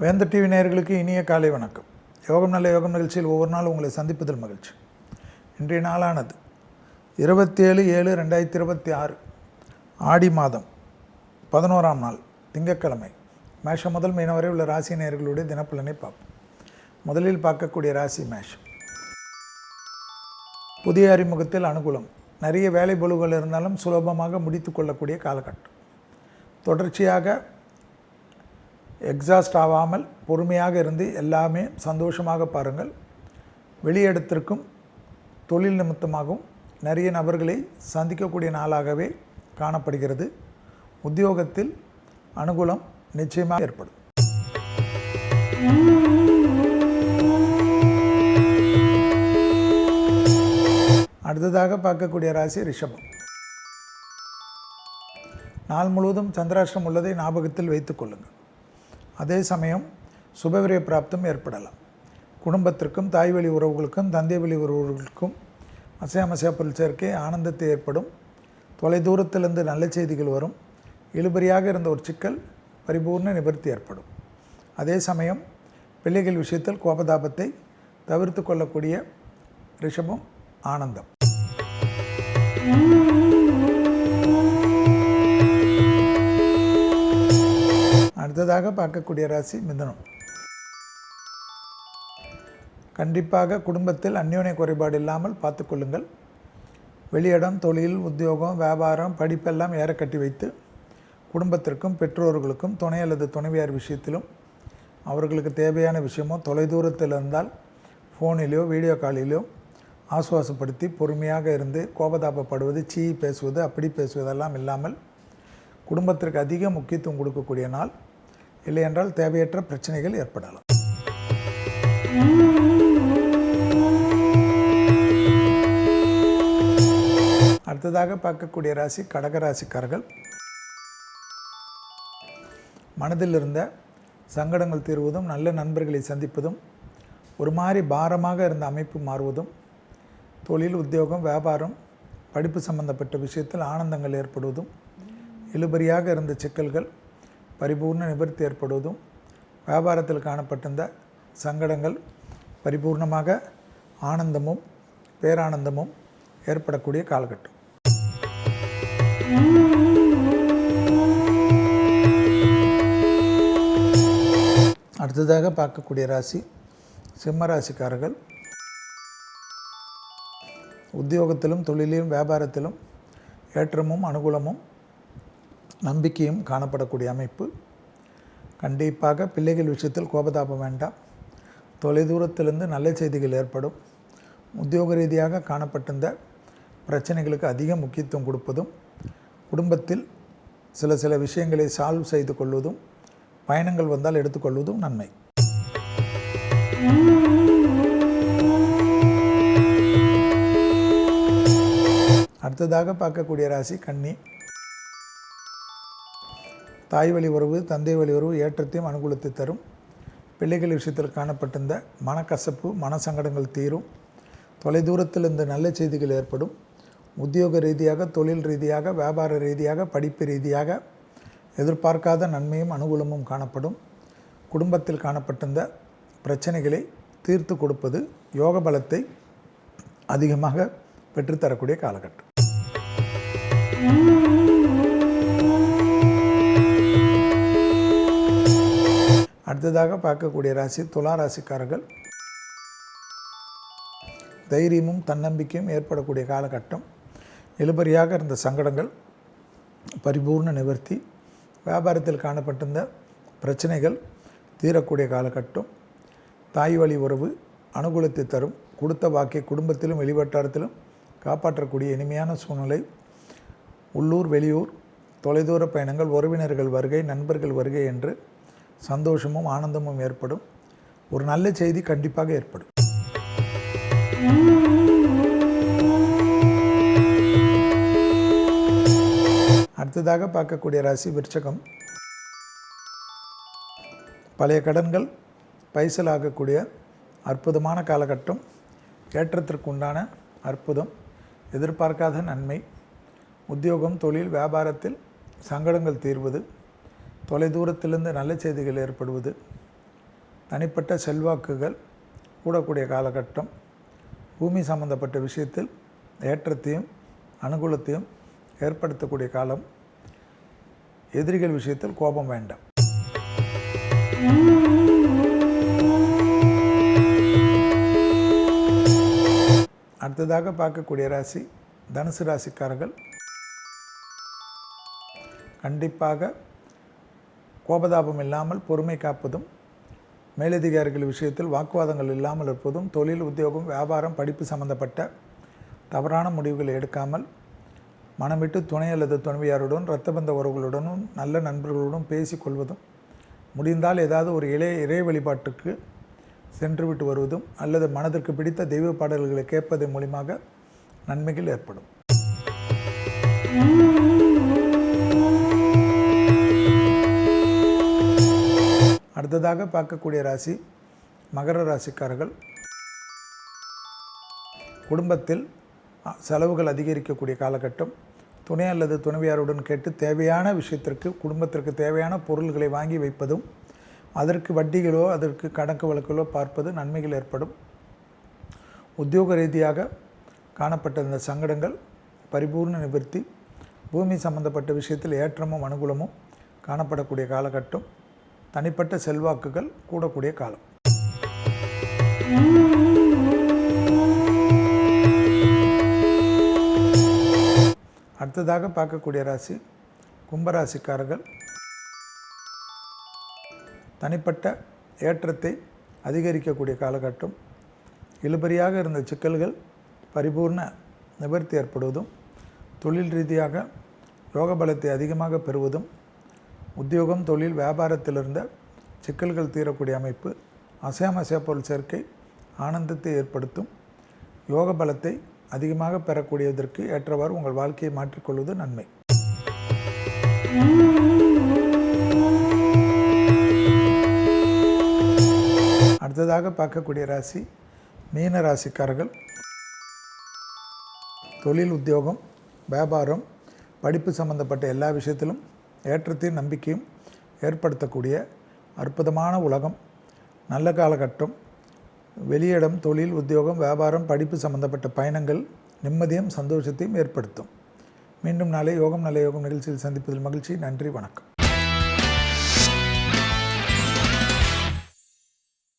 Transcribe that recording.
வேந்தர் டிவி நேயர்களுக்கு இனிய காலை வணக்கம். யோகம் நல்ல யோகம் நிகழ்ச்சியில் ஒவ்வொரு நாளும் உங்களை சந்திப்பதில் மகிழ்ச்சி. இன்றைய நாளானது 27/7/2026 ஆடி மாதம் 11ஆம் நாள் திங்கட்கிழமை. மேஷம் முதல் மீனம் வரை உள்ள ராசி நேயர்களுடைய தினப்பலனை பார்ப்போம். முதலில் பார்க்கக்கூடிய ராசி மேஷம். புதிய அறிமுகத்தில் அனுகூலம். நிறைய வேலை பொழுதுகள் இருந்தாலும் சுலபமாக முடித்து கொள்ளக்கூடிய காலகட்டம். தொடர்ச்சியாக எக்ஸாஸ்ட் ஆகாமல் பொறுமையாக இருந்து எல்லாமே சந்தோஷமாக பாருங்கள். வெளியிடத்திற்கும் தொழில் நிமித்தமாகவும் நிறைய நபர்களை சந்திக்கக்கூடிய நாளாகவே காணப்படுகிறது. உத்தியோகத்தில் அனுகூலம் நிச்சயமாக ஏற்படும். அடுத்ததாக பார்க்கக்கூடிய ராசி ரிஷபம். நாள் முழுவதும் சந்திராஷ்டிரம் உள்ளதை ஞாபகத்தில் வைத்துக் கொள்ளுங்கள். அதே சமயம் சுபவிரய பிராப்தம் ஏற்படலாம். குடும்பத்திற்கும் தாய் வழி உறவுகளுக்கும் தந்தை வழி உறவுகளுக்கும் அசையாமசையா பொருள் சேர்க்கை ஆனந்தத்தை ஏற்படும். தொலைதூரத்திலிருந்து நல்ல செய்திகள் வரும். இழுபறியாக இருந்த ஒரு சிக்கல் பரிபூர்ண நிவர்த்தி ஏற்படும். அதே சமயம் பிள்ளைகள் விஷயத்தில் கோபதாபத்தை தவிர்த்து கொள்ளக்கூடிய ரிஷபம் ஆனந்தம். அடுத்ததாக பார்க்கக்கூடிய ராசி மிதுனம். கண்டிப்பாக குடும்பத்தில் அந்யோன்ய குறைபாடு இல்லாமல் பார்த்து கொள்ளுங்கள். வெளியிடம், தொழில், உத்தியோகம், வியாபாரம், படிப்பெல்லாம் ஏற கட்டி வைத்து குடும்பத்திற்கும் பெற்றோர்களுக்கும் துணை அல்லது துணைவியார் விஷயத்திலும் அவர்களுக்கு தேவையான விஷயமோ தொலைதூரத்தில் இருந்தால் ஃபோனிலோ வீடியோ காலிலோ ஆசுவாசப்படுத்தி பொறுமையாக இருந்து கோபதாபப்படுவது, பேசுவது, அப்படி பேசுவதெல்லாம் இல்லாமல் குடும்பத்திற்கு அதிக முக்கியத்துவம் கொடுக்கக்கூடிய நாள். இல்லையென்றால் தேவையற்ற பிரச்சனைகள் ஏற்படலாம். அடுத்ததாக பார்க்கக்கூடிய ராசி கடகராசிக்காரர்கள். மனதில் இருந்த சங்கடங்கள் தீர்வதும், நல்ல நண்பர்களை சந்திப்பதும், ஒரு மாதிரி பாரமாக இருந்த அமைப்பு மாறுவதும், தொழில், உத்தியோகம், வியாபாரம், படிப்பு சம்பந்தப்பட்ட விஷயத்தில் ஆனந்தங்கள் ஏற்படுவதும், இழுபறியாக இருந்த சிக்கல்கள் பரிபூர்ண நிவர்த்தி ஏற்படுவதும், வியாபாரத்தில் காணப்பட்டிருந்த சங்கடங்கள் பரிபூர்ணமாக ஆனந்தமும் பேரானந்தமும் ஏற்படக்கூடிய காலகட்டம். அடுத்ததாக பார்க்கக்கூடிய ராசி சிம்ம ராசிக்காரர்கள். உத்தியோகத்திலும் தொழிலிலும் வியாபாரத்திலும் ஏற்றமும் அனுகூலமும் நம்பிக்கையும் காணப்படக்கூடிய அமைப்பு. கண்டிப்பாக பிள்ளைகள் விஷயத்தில் கோபதாபம் வேண்டாம். தொலைதூரத்திலிருந்து நல்ல செய்திகள் ஏற்படும். உத்தியோக ரீதியாக காணப்பட்டிருந்த பிரச்சனைகளுக்கு அதிக முக்கியத்துவம் கொடுப்பதும், குடும்பத்தில் சில விஷயங்களை சால்வ் செய்து கொள்வதும், பயணங்கள் வந்தால் எடுத்துக்கொள்வதும் நன்மை. அடுத்ததாக பார்க்கக்கூடிய ராசி கன்னி. தாய் வழி உறவு, தந்தை வழி உறவு ஏற்றத்தையும் அனுகூலத்தை தரும். பிள்ளைகள் விஷயத்தில் காணப்பட்டிருந்த மனக்கசப்பு, மனசங்கடங்கள் தீரும். தொலைதூரத்தில் இந்த நல்ல செய்திகள் ஏற்படும். உத்தியோக ரீதியாக, தொழில் ரீதியாக, வியாபார ரீதியாக, படிப்பு ரீதியாக எதிர்பார்க்காத நன்மையும் அனுகூலமும் காணப்படும். குடும்பத்தில் காணப்பட்டிருந்த பிரச்சனைகளை தீர்த்து கொடுப்பது யோக பலத்தை அதிகமாக பெற்றுத்தரக்கூடிய காலகட்டம். அடுத்ததாக பார்க்கக்கூடிய ராசி துலா ராசிக்காரர்கள். தைரியமும் தன்னம்பிக்கையும் ஏற்படக்கூடிய காலகட்டம். இழுபறியாக இருந்த சங்கடங்கள் பரிபூர்ண நிவர்த்தி. வியாபாரத்தில் காணப்பட்டிருந்த பிரச்சனைகள் தீரக்கூடிய காலகட்டம். தாய் வழி உறவு அனுகூலத்தை தரும். கொடுத்த வாக்கை குடும்பத்திலும் வெளிவட்டாரத்திலும் காப்பாற்றக்கூடிய இனிமையான சூழ்நிலை. உள்ளூர், வெளியூர், தொலைதூர பயணங்கள், உறவினர்கள் வருகை, நண்பர்கள் வருகை என்று சந்தோஷமும் ஆனந்தமும் ஏற்படும். ஒரு நல்ல செய்தி கண்டிப்பாக ஏற்படும். அடுத்ததாக பார்க்கக்கூடிய ராசி விருச்சகம். பழைய கடன்கள் பைசலாகக்கூடிய அற்புதமான காலகட்டம். ஏற்றத்திற்கு உண்டான அற்புதம், எதிர்பார்க்காத நன்மை, உத்தியோகம், தொழில், வியாபாரத்தில் சங்கடங்கள் தீர்வது, தொலைதூரத்திலிருந்து நல்ல செய்திகள் ஏற்படுவது, தனிப்பட்ட செல்வாக்குகள் கூடக்கூடிய காலகட்டம், பூமி சம்பந்தப்பட்ட விஷயத்தில் ஏற்றத்தையும் அனுகூலத்தையும் ஏற்படுத்தக்கூடிய காலம். எதிரிகள் விஷயத்தில் கோபம் வேண்டாம். அடுத்ததாக பார்க்கக்கூடிய ராசி தனுசு ராசிக்காரர்கள். கண்டிப்பாக கோபதாபம் இல்லாமல் பொறுமை காப்பதும், மேலதிகாரிகள் விஷயத்தில் வாக்குவாதங்கள் இல்லாமல் இருப்பதும், தொழில், உத்தியோகம், வியாபாரம், படிப்பு சம்பந்தப்பட்ட தவறான முடிவுகளை எடுக்காமல் மனம் விட்டு துணை அல்லது துணைவியாருடன், இரத்தபந்த உறவுகளுடனும் நல்ல நண்பர்களுடன் பேசிக்கொள்வதும், முடிந்தால் ஏதாவது ஒரு இறை வழிபாட்டுக்கு சென்று விட்டு வருவதும் அல்லது மனதிற்கு பிடித்த தெய்வ பாடல்களை கேட்பதன் மூலமாக நன்மைகள் ஏற்படும். அடுத்ததாக பார்க்கக்கூடிய ராசி மகர ராசிக்காரர்கள். குடும்பத்தில் செலவுகள் அதிகரிக்கக்கூடிய காலகட்டம். துணை அல்லது துணைவியாருடன் கேட்டு தேவையான விஷயத்திற்கு, குடும்பத்திற்கு தேவையான பொருள்களை வாங்கி வைப்பதும், அதற்கு வட்டிகளோ அதற்கு கணக்கு வழக்குகளோ பார்ப்பது நன்மைகள் ஏற்படும். உத்தியோக ரீதியாக காணப்பட்ட இந்த சங்கடங்கள் பரிபூர்ண நிவர்த்தி. பூமி சம்பந்தப்பட்ட விஷயத்தில் ஏற்றமும் அனுகூலமும் காணப்படக்கூடிய காலகட்டம். தனிப்பட்ட செல்வாக்குகள் கூடக்கூடிய காலம். அடுத்ததாக பார்க்கக்கூடிய ராசி கும்பராசிக்காரர்கள். தனிப்பட்ட ஏற்றத்தை அதிகரிக்கக்கூடிய காலகட்டம். இழுபறியாக இருந்த சிக்கல்கள் பரிபூர்ண நிவர்த்தி ஏற்படுவதும், தொழில் ரீதியாக யோக பலத்தை அதிகமாக பெறுவதும், உத்தியோகம், தொழில், வியாபாரத்தில் இருந்த சிக்கல்கள் தீரக்கூடிய அமைப்பு, அசையாமசைய பொருள் சேர்க்கை ஆனந்தத்தை ஏற்படுத்தும். யோக பலத்தை அதிகமாக பெறக்கூடியதற்கு ஏற்றவாறு உங்கள் வாழ்க்கையை மாற்றிக்கொள்வது நன்மை. அடுத்ததாக பார்க்கக்கூடிய ராசி மீன ராசிக்காரர்கள். தொழில், உத்தியோகம், வியாபாரம், படிப்பு சம்பந்தப்பட்ட எல்லா விஷயத்திலும் ஏற்றத்தையும் நம்பிக்கையும் ஏற்படுத்தக்கூடிய அற்புதமான உலகம். நல்ல காலகட்டம். வெளியிடம், தொழில், உத்தியோகம், வியாபாரம், படிப்பு சம்பந்தப்பட்ட பயணங்கள் நிம்மதியும் சந்தோஷத்தையும் ஏற்படுத்தும். மீண்டும் நாளை யோகம் நல்ல யோகம் நிகழ்ச்சியில் சந்திப்பதில் மகிழ்ச்சி. நன்றி, வணக்கம்.